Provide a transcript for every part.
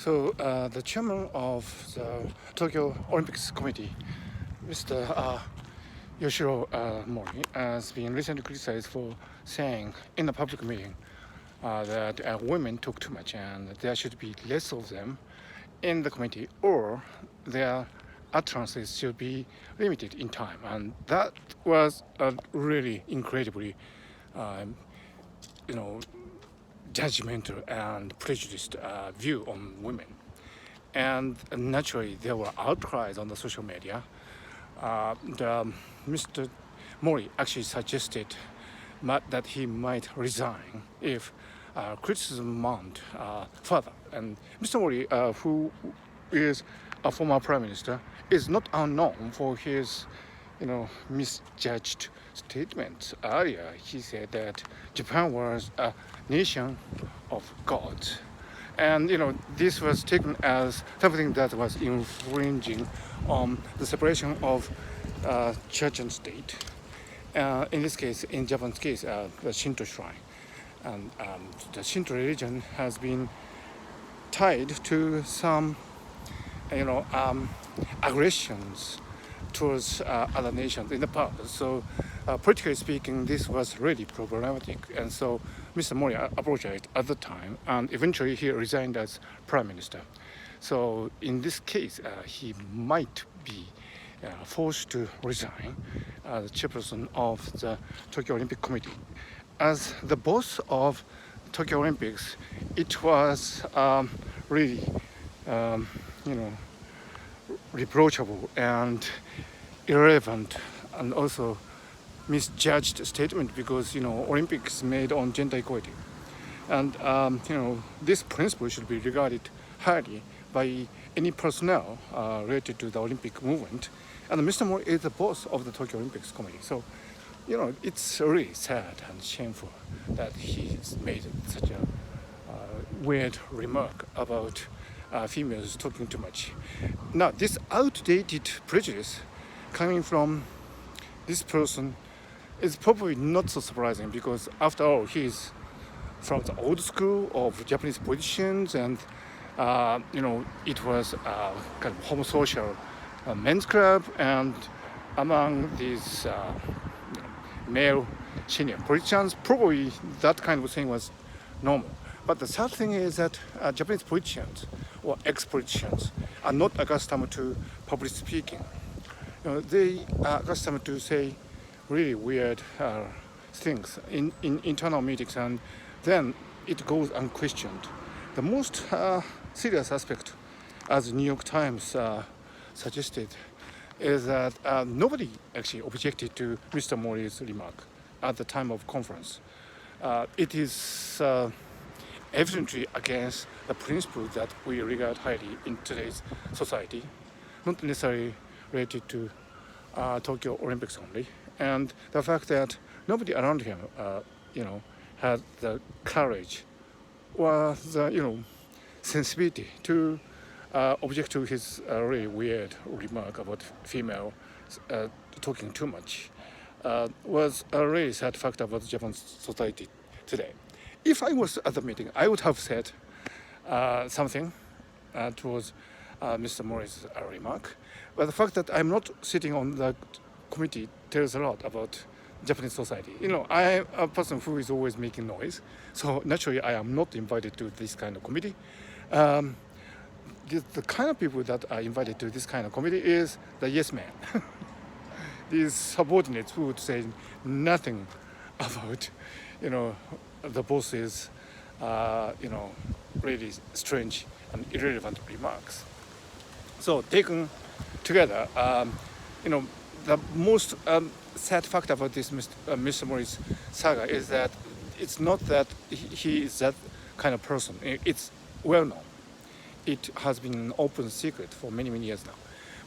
The chairman of the Tokyo Olympics Committee, Mr. Yoshiro Mori, has been recently criticized for saying in a public meeting that women talk too much and there should be less of them in the committee, or their utterances should be limited in time. And that was a really incredibly, um, you know, judgmental and prejudiced view on women. And naturally, there were outcries on the social media. Mr. Mori actually suggested that he might resign if criticism mount further. And Mr. Mori, who is a former prime minister, is not unknown for his, misjudged statements. Earlier, he said that Japan was a nation of gods. And this was taken as something that was infringing on the separation of church and state. In this case, in Japan's case, the Shinto shrine. And the Shinto religion has been tied to some, aggressions towards other nations in the past. So, politically speaking, this was really problematic. And so, Mr. Mori apologized at the time, and eventually he resigned as prime minister. So, in this case, he might be forced to resign as chairperson of the Tokyo Olympic Committee. As the boss of Tokyo Olympics, it was really, reproachable and irrelevant, and also misjudged statement because Olympics made on gender equality, and this principle should be regarded highly by any personnel related to the Olympic movement. And Mr. Mori is the boss of the Tokyo Olympics Committee, so it's really sad and shameful that he's made such a weird remark about females talking too much. Now, this outdated prejudice coming from this person is probably not so surprising because, after all, he's from the old school of Japanese politicians, and it was kind of homosocial men's club, and among these male senior politicians, probably that kind of thing was normal. But the sad thing is that Japanese politicians or ex-politicians are not accustomed to public speaking. They are accustomed to say really weird things in internal meetings, and then it goes unquestioned. The most serious aspect, as the New York Times suggested, is that nobody actually objected to Mr. Mori's remark at the time of conference. It is evidently against the principle that we regard highly in today's society, not necessarily related to Tokyo Olympics only, and the fact that nobody around him, had the courage or the, sensibility to object to his really weird remark about female talking too much, was a really sad fact about Japan's society today. If I was at the meeting, I would have said something towards Mr. Mori's remark. But the fact that I'm not sitting on the committee tells a lot about Japanese society. I am a person who is always making noise, so naturally I am not invited to this kind of committee. The kind of people that are invited to this kind of committee is the yes man. These subordinates who would say nothing about, the boss's, really strange and irrelevant remarks. So taken together, the most sad fact about this Mr. Mori's saga is that it's not that he is that kind of person. It's well known. It has been an open secret for many, many years now.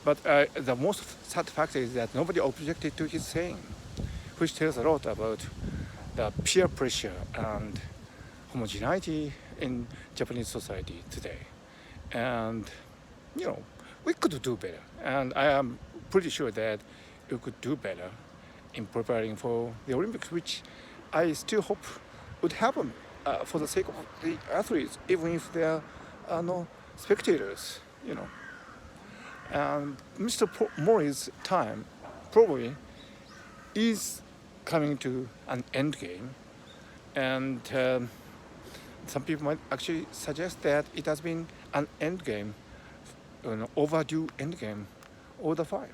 But the most sad fact is that nobody objected to his saying, which tells a lot about the peer pressure and homogeneity in Japanese society today. And, we could do better. And I am pretty sure that we could do better in preparing for the Olympics, which I still hope would happen for the sake of the athletes, even if they are spectators, And Mr. Mori's time probably is coming to an end game, and some people might actually suggest that it has been an end game, overdue end game all the while.